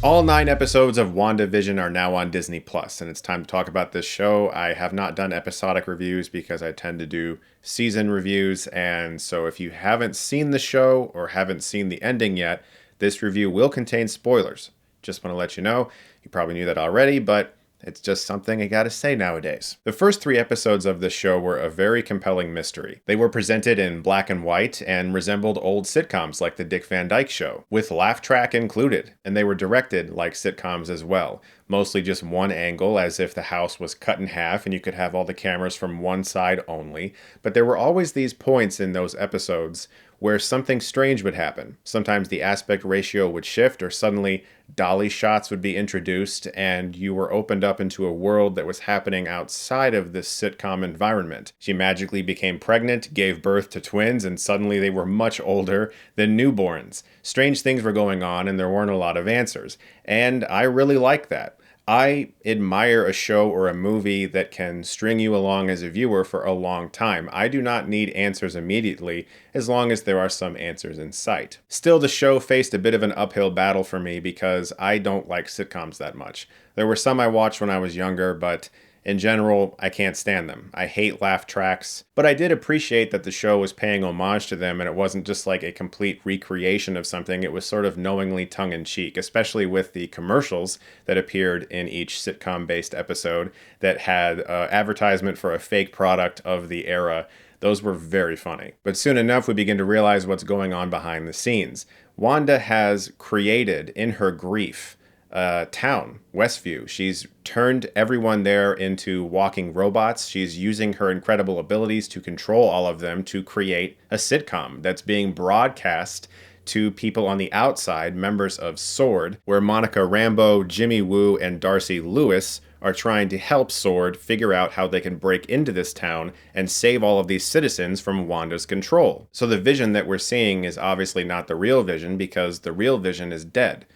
All 9 episodes of WandaVision are now on Disney Plus, and it's time to talk about this show. I have not done episodic reviews because I tend to do season reviews, and so if you haven't seen the show or haven't seen the ending yet, this review will contain spoilers. Just want to let you know. You probably knew that already, but it's just something I gotta say nowadays. The first 3 episodes of this show were a very compelling mystery. They were presented in black and white and resembled old sitcoms like The Dick Van Dyke Show, with laugh track included, and they were directed like sitcoms as well. Mostly just one angle, as if the house was cut in half and you could have all the cameras from one side only. But there were always these points in those episodes where something strange would happen. Sometimes the aspect ratio would shift, or suddenly dolly shots would be introduced, and you were opened up into a world that was happening outside of this sitcom environment. She magically became pregnant, gave birth to twins, and suddenly they were much older than newborns. Strange things were going on, and there weren't a lot of answers. And I really like that. I admire a show or a movie that can string you along as a viewer for a long time. I do not need answers immediately, as long as there are some answers in sight. Still, the show faced a bit of an uphill battle for me because I don't like sitcoms that much. There were some I watched when I was younger, but in general, I can't stand them. I hate laugh tracks, but I did appreciate that the show was paying homage to them, and it wasn't just like a complete recreation of something. It was sort of knowingly tongue-in-cheek, especially with the commercials that appeared in each sitcom-based episode that had advertisement for a fake product of the era. Those were very funny. But soon enough, we begin to realize what's going on behind the scenes. Wanda has created, in her grief, town, Westview. She's turned everyone there into walking robots. She's using her incredible abilities to control all of them to create a sitcom that's being broadcast to people on the outside, members of S.W.O.R.D., where Monica Rambeau, Jimmy Woo, and Darcy Lewis are trying to help S.W.O.R.D. figure out how they can break into this town and save all of these citizens from Wanda's control. So the Vision that we're seeing is obviously not the real Vision, because the real Vision is dead.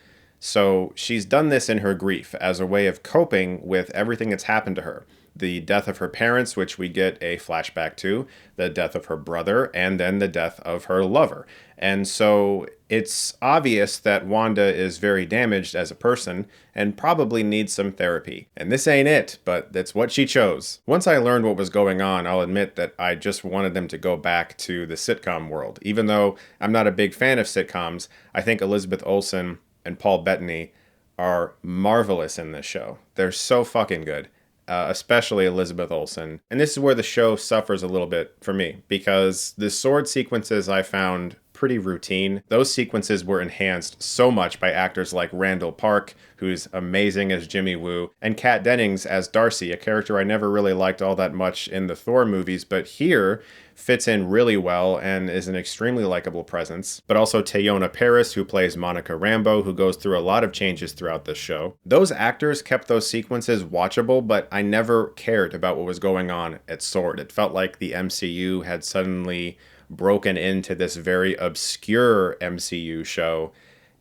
So she's done this in her grief as a way of coping with everything that's happened to her. The death of her parents, which we get a flashback to, the death of her brother, and then the death of her lover. And so it's obvious that Wanda is very damaged as a person and probably needs some therapy. And this ain't it, but that's what she chose. Once I learned what was going on, I'll admit that I just wanted them to go back to the sitcom world. Even though I'm not a big fan of sitcoms, I think Elizabeth Olsen and Paul Bettany are marvelous in this show. They're so fucking good, especially Elizabeth Olsen. And this is where the show suffers a little bit for me, because the sword sequences I found pretty routine. Those sequences were enhanced so much by actors like Randall Park, who's amazing as Jimmy Woo, and Kat Dennings as Darcy, a character I never really liked all that much in the Thor movies, but here fits in really well and is an extremely likable presence. But also Teyonah Parris, who plays Monica Rambeau, who goes through a lot of changes throughout this show. Those actors kept those sequences watchable, but I never cared about what was going on at S.W.O.R.D. It felt like the MCU had suddenly broken into this very obscure MCU show,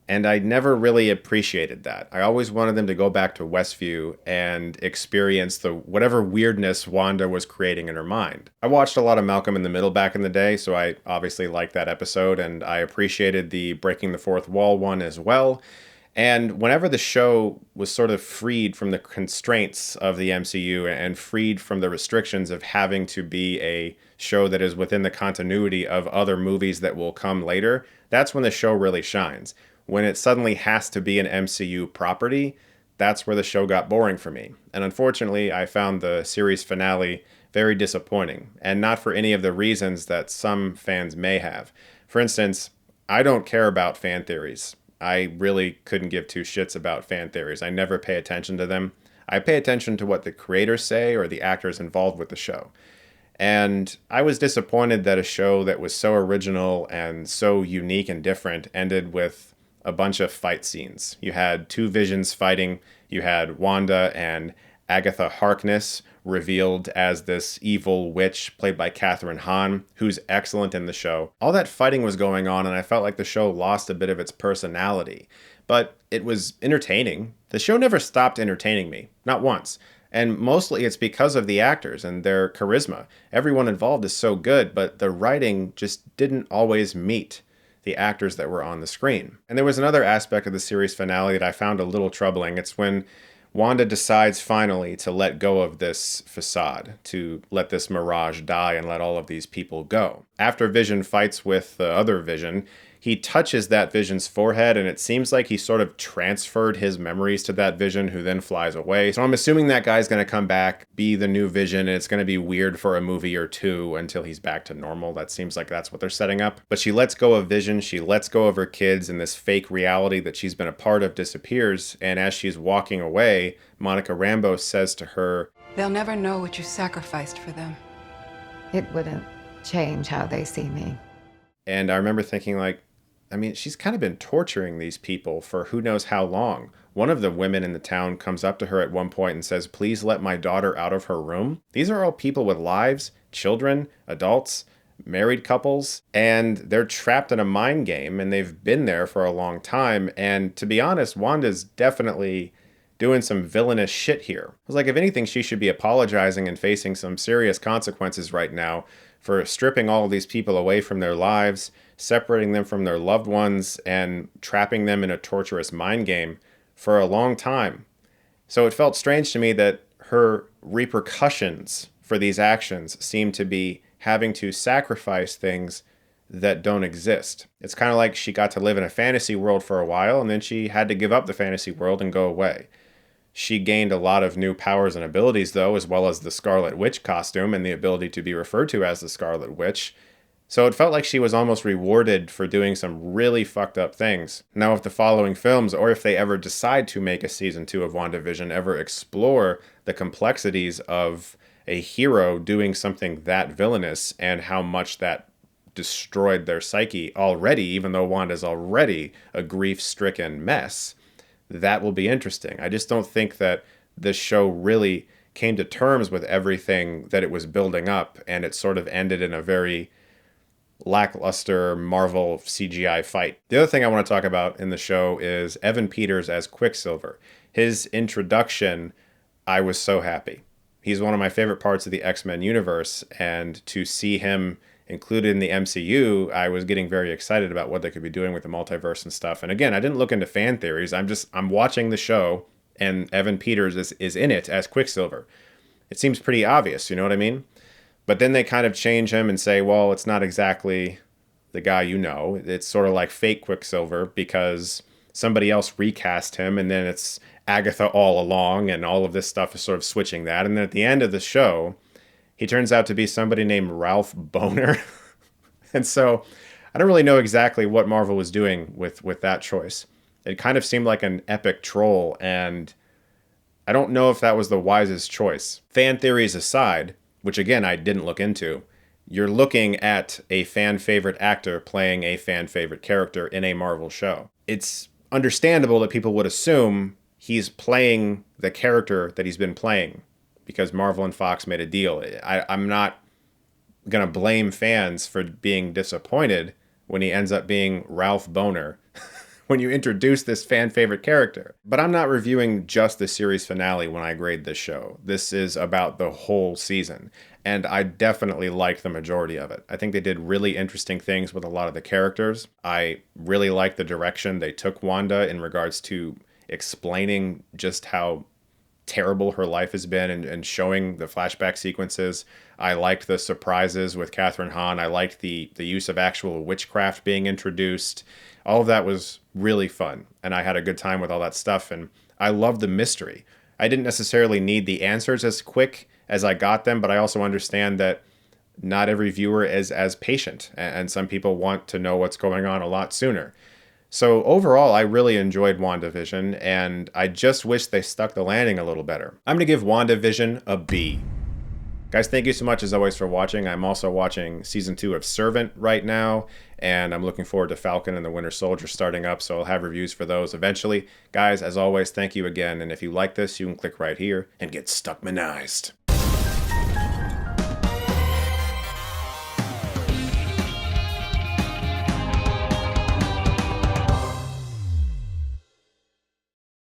and I never really appreciated that. I always wanted them to go back to Westview and experience the whatever weirdness Wanda was creating in her mind. I watched a lot of Malcolm in the Middle back in the day, so I obviously liked that episode, and I appreciated the Breaking the Fourth Wall one as well. And whenever the show was sort of freed from the constraints of the MCU and freed from the restrictions of having to be a show that is within the continuity of other movies that will come later, that's when the show really shines. When it suddenly has to be an MCU property, that's where the show got boring for me. And unfortunately, I found the series finale very disappointing, and not for any of the reasons that some fans may have. For instance, I don't care about fan theories. I really couldn't give two shits about fan theories. I never pay attention to them. I pay attention to what the creators say or the actors involved with the show. And I was disappointed that a show that was so original and so unique and different ended with a bunch of fight scenes. You had two Visions fighting. You had Wanda and Agatha Harkness revealed as this evil witch played by Kathryn Hahn, who's excellent in the show. All that fighting was going on, and I felt like the show lost a bit of its personality. But it was entertaining. The show never stopped entertaining me, not once. And mostly it's because of the actors and their charisma. Everyone involved is so good, but the writing just didn't always meet. the actors that were on the screen. And there was another aspect of the series finale that I found a little troubling. It's when Wanda decides finally to let go of this facade, to let this mirage die and let all of these people go. After Vision fights with the other Vision, he touches that Vision's forehead, and it seems like he sort of transferred his memories to that Vision, who then flies away. So I'm assuming that guy's going to come back, be the new Vision, and it's going to be weird for a movie or two until he's back to normal. That seems like that's what they're setting up. But she lets go of Vision, she lets go of her kids, and this fake reality that she's been a part of disappears. And as she's walking away, Monica Rambeau says to her, "They'll never know what you sacrificed for them." It wouldn't change how they see me. And I remember thinking, like, I mean, she's kind of been torturing these people for who knows how long. One of the women in the town comes up to her at one point and says, "Please let my daughter out of her room." These are all people with lives, children, adults, married couples, and they're trapped in a mind game, and they've been there for a long time. And to be honest, Wanda's definitely doing some villainous shit here. I was like, if anything, she should be apologizing and facing some serious consequences right now for stripping all of these people away from their lives, separating them from their loved ones, and trapping them in a torturous mind game for a long time. So it felt strange to me that her repercussions for these actions seem to be having to sacrifice things that don't exist. It's kind of like she got to live in a fantasy world for a while, and then she had to give up the fantasy world and go away. She gained a lot of new powers and abilities, though, as well as the Scarlet Witch costume and the ability to be referred to as the Scarlet Witch. So it felt like she was almost rewarded for doing some really fucked up things. Now, if the following films, or if they ever decide to make a season 2 of WandaVision, ever explore the complexities of a hero doing something that villainous and how much that destroyed their psyche already, even though Wanda's already a grief-stricken mess, that will be interesting. I just don't think that this show really came to terms with everything that it was building up, and it sort of ended in a very lackluster Marvel CGI fight. The other thing I want to talk about in the show is Evan Peters as Quicksilver. His introduction, I was so happy. He's one of my favorite parts of the X-Men universe, and to see him included in the MCU, I was getting very excited about what they could be doing with the multiverse and stuff. And again, I didn't look into fan theories. I'm watching the show, and Evan Peters is in it as Quicksilver. It seems pretty obvious, you know what I mean? But then they kind of change him and say, well, it's not exactly the guy you know. It's sort of like fake Quicksilver because somebody else recast him, and then it's Agatha all along, and all of this stuff is sort of switching that. And then at the end of the show, he turns out to be somebody named Ralph Boner. And so I don't really know exactly what Marvel was doing with that choice. It kind of seemed like an epic troll, and I don't know if that was the wisest choice. Fan theories aside, which again I didn't look into, you're looking at a fan favorite actor playing a fan favorite character in a Marvel show. It's understandable that people would assume he's playing the character that he's been playing because Marvel and Fox made a deal. I'm not going to blame fans for being disappointed when he ends up being Ralph Boner when you introduce this fan favorite character. But I'm not reviewing just the series finale when I grade this show. This is about the whole season, and I definitely liked the majority of it. I think they did really interesting things with a lot of the characters. I really liked the direction they took Wanda in regards to explaining just how terrible her life has been and showing the flashback sequences. I liked the surprises with Kathryn Hahn. I liked the use of actual witchcraft being introduced. All of that was really fun, and I had a good time with all that stuff, and I loved the mystery. I didn't necessarily need the answers as quick as I got them, but I also understand that not every viewer is as patient, and some people want to know what's going on a lot sooner. So overall, I really enjoyed WandaVision, and I just wish they stuck the landing a little better. I'm going to give WandaVision a B. Guys, thank you so much as always for watching. I'm also watching Season 2 of Servant right now, and I'm looking forward to Falcon and the Winter Soldier starting up, so I'll have reviews for those eventually. Guys, as always, thank you again, and if you like this, you can click right here and get Stuckmanized.